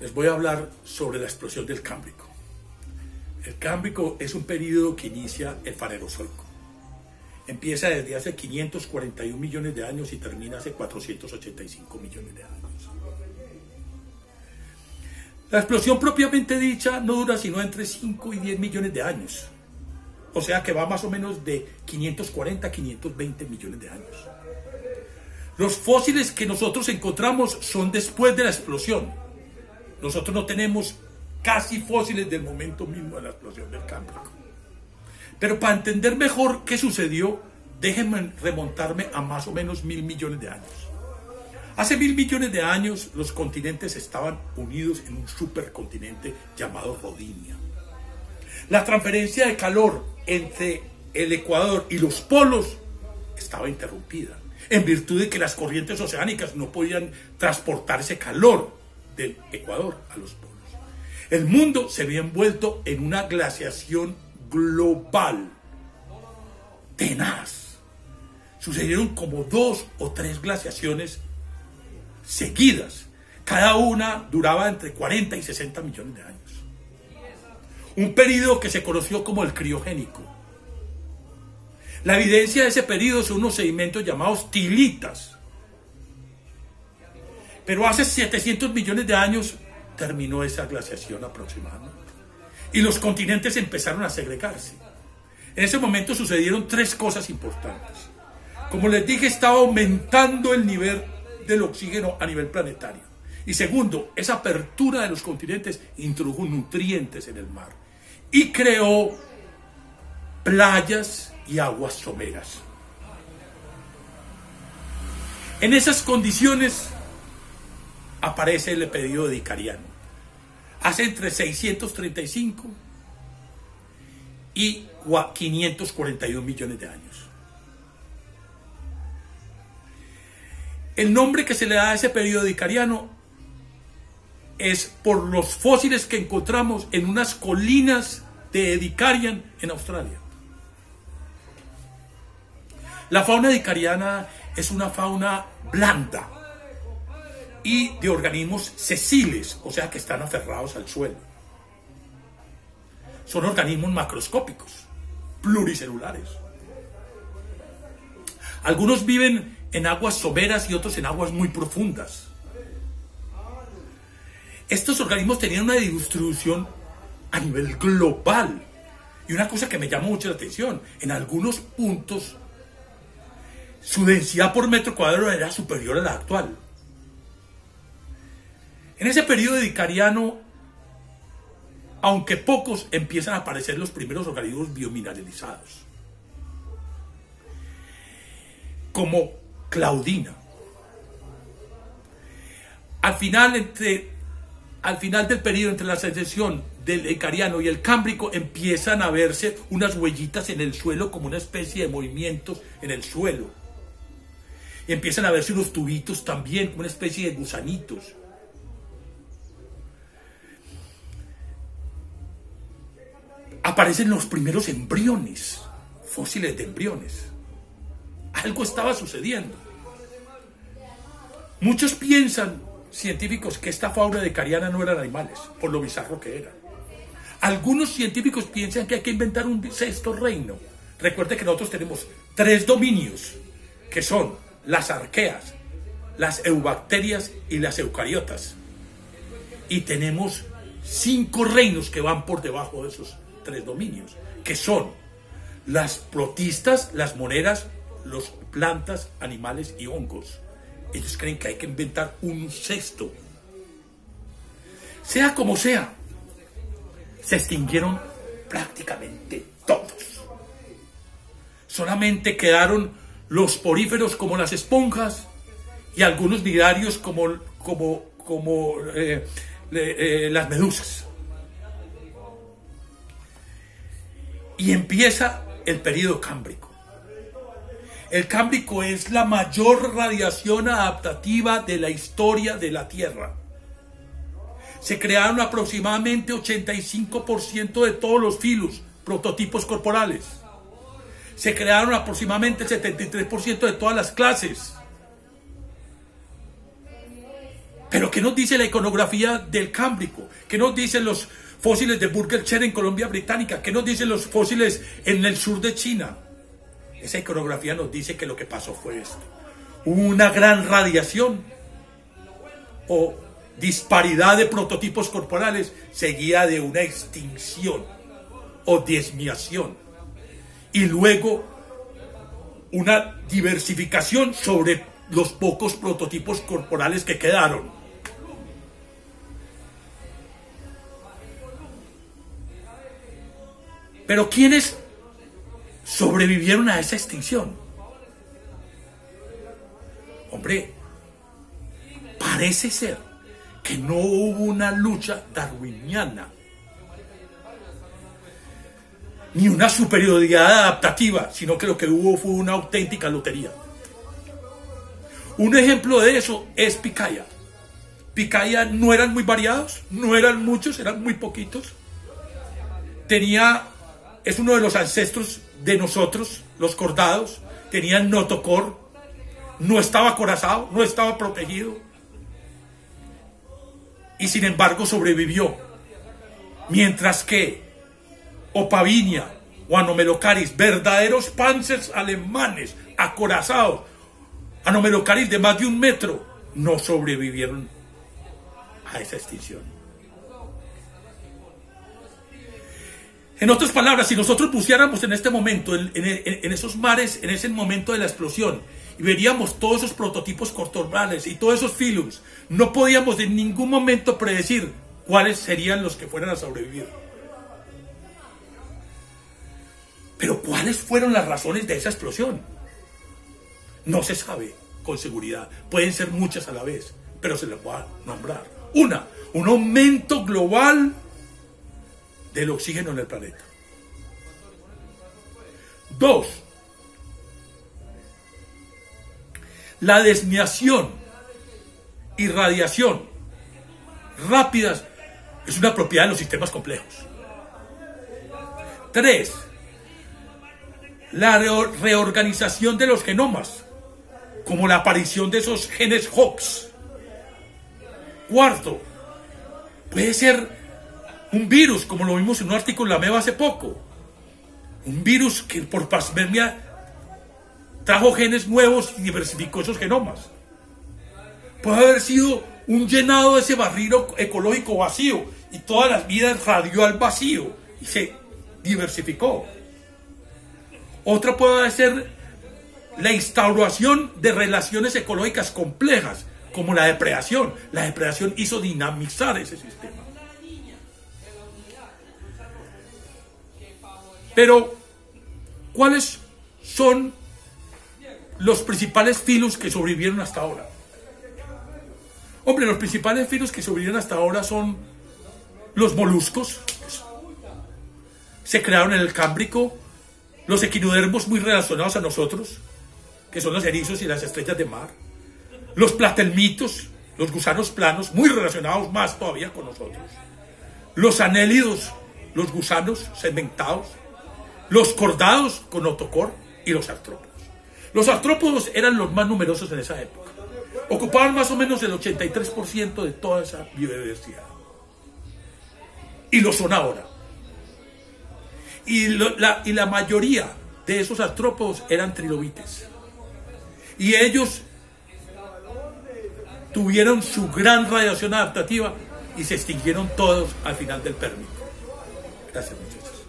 Les voy a hablar sobre la explosión del Cámbrico. El Cámbrico es un periodo que inicia el Fanerozoico. Empieza desde hace 541 millones de años y termina hace 485 millones de años. La explosión propiamente dicha no dura sino entre 5 y 10 millones de años. O sea que va más o menos de 540 a 520 millones de años. Los fósiles que nosotros encontramos son después de la explosión. Nosotros no tenemos casi fósiles del momento mismo de la explosión del Cámbrico. Pero para entender mejor qué sucedió, déjenme remontarme a más o menos 1.000 millones de años. Hace 1.000 millones de años los continentes estaban unidos en un supercontinente llamado Rodinia. La transferencia de calor entre el Ecuador y los polos estaba interrumpida, en virtud de que las corrientes oceánicas no podían transportar ese calor del Ecuador a los polos. El mundo se había envuelto en una glaciación global, tenaz. Sucedieron como 2 o 3 glaciaciones seguidas. Cada una duraba entre 40 y 60 millones de años. Un periodo que se conoció como el Criogénico. La evidencia de ese periodo son unos sedimentos llamados tilitas. Pero hace 700 millones de años terminó esa glaciación aproximadamente. Y los continentes empezaron a segregarse. En ese momento sucedieron 3 cosas importantes. Como les dije, estaba aumentando el nivel del oxígeno a nivel planetario. Y segundo, esa apertura de los continentes introdujo nutrientes en el mar. Y creó playas y aguas someras. En esas condiciones aparece el periodo Dicariano. Hace entre 635 y 541 millones de años. El nombre que se le da a ese periodo Dicariano es por los fósiles que encontramos en unas colinas de Edicarian en Australia. La fauna dicariana es una fauna blanda y de organismos sesiles, o sea que están aferrados al suelo. Son organismos macroscópicos, pluricelulares. Algunos viven en aguas someras y otros en aguas muy profundas. Estos organismos tenían una distribución a nivel global. Y una cosa que me llamó mucho la atención, en algunos puntos su densidad por metro cuadrado era superior a la actual. En ese periodo dicariano, aunque pocos, empiezan a aparecer los primeros organismos biomineralizados, como Claudina. Al final del periodo entre la secesión del Dicariano y el Cámbrico empiezan a verse unas huellitas en el suelo, como una especie de movimientos en el suelo. Y empiezan a verse unos tubitos también, como una especie de gusanitos. Aparecen los primeros embriones, fósiles de embriones. Algo estaba sucediendo. Muchos piensan, científicos, que esta fauna dicariana no eran animales, por lo bizarro que era. Algunos científicos piensan que hay que inventar un 6º reino. Recuerde que nosotros tenemos 3 dominios, que son las arqueas, las eubacterias y las eucariotas. Y tenemos 5 reinos que van por debajo de esos 3 dominios, que son las protistas, las moneras, las plantas, animales y hongos. Ellos creen que hay que inventar un 6º. Sea como sea, se extinguieron prácticamente todos. Solamente quedaron los poríferos como las esponjas y algunos nidarios como las medusas. Y empieza el periodo cámbrico. El Cámbrico es la mayor radiación adaptativa de la historia de la Tierra. Se crearon aproximadamente 85% de todos los filos, prototipos corporales. Se crearon aproximadamente el 73% de todas las clases. Pero ¿qué nos dice la iconografía del Cámbrico? ¿Qué nos dicen los fósiles de Burger Cher en Colombia Británica? ¿Qué nos dicen los fósiles en el sur de China? Esa iconografía nos dice que lo que pasó fue esto. Hubo una gran radiación o disparidad de prototipos corporales seguida de una extinción o desmiación. Y luego una diversificación sobre los pocos prototipos corporales que quedaron. Pero ¿quiénes sobrevivieron a esa extinción? Hombre, parece ser que no hubo una lucha darwiniana, ni una superioridad adaptativa, sino que lo que hubo fue una auténtica lotería. Un ejemplo de eso es Picaya. Picaya no eran muy variados, no eran muchos, eran muy poquitos. Es uno de los ancestros de nosotros, los cordados. Tenía el notocor, no estaba acorazado, no estaba protegido. Y sin embargo sobrevivió. Mientras que Opavinia o Anomelocaris, verdaderos panzers alemanes, acorazados, Anomelocaris de más de 1 metro, no sobrevivieron a esa extinción. En otras palabras, si nosotros buceáramos en este momento, en esos mares, en ese momento de la explosión, y veríamos todos esos prototipos corporales y todos esos filums, no podíamos en ningún momento predecir cuáles serían los que fueran a sobrevivir. Pero ¿cuáles fueron las razones de esa explosión? No se sabe con seguridad. Pueden ser muchas a la vez, pero se les va a nombrar. Un aumento global del oxígeno en el planeta. 2, la desmiación y radiación rápidas es una propiedad de los sistemas complejos. 3, la reorganización de los genomas, como la aparición de esos genes Hox. 4, puede ser un virus, como lo vimos en un artículo en la MEVA hace poco. Un virus que por pasmemia trajo genes nuevos y diversificó esos genomas. Puede haber sido un llenado de ese barril ecológico vacío y todas las vidas radió al vacío y se diversificó. Otra puede ser la instauración de relaciones ecológicas complejas, como la depredación. La depredación hizo dinamizar ese sistema. Pero, ¿cuáles son los principales filos que sobrevivieron hasta ahora? Hombre, los principales filos que sobrevivieron hasta ahora son los moluscos. Se crearon en el Cámbrico. Los equinodermos muy relacionados a nosotros, que son los erizos y las estrellas de mar. Los platelmitos, los gusanos planos, muy relacionados más todavía con nosotros. Los anélidos, los gusanos segmentados. Los cordados con notocor y los artrópodos. Los artrópodos eran los más numerosos en esa época. Ocupaban más o menos el 83% de toda esa biodiversidad. Y lo son ahora. Y la mayoría de esos artrópodos eran trilobites. Y ellos tuvieron su gran radiación adaptativa y se extinguieron todos al final del Pérmico. Gracias, muchachos.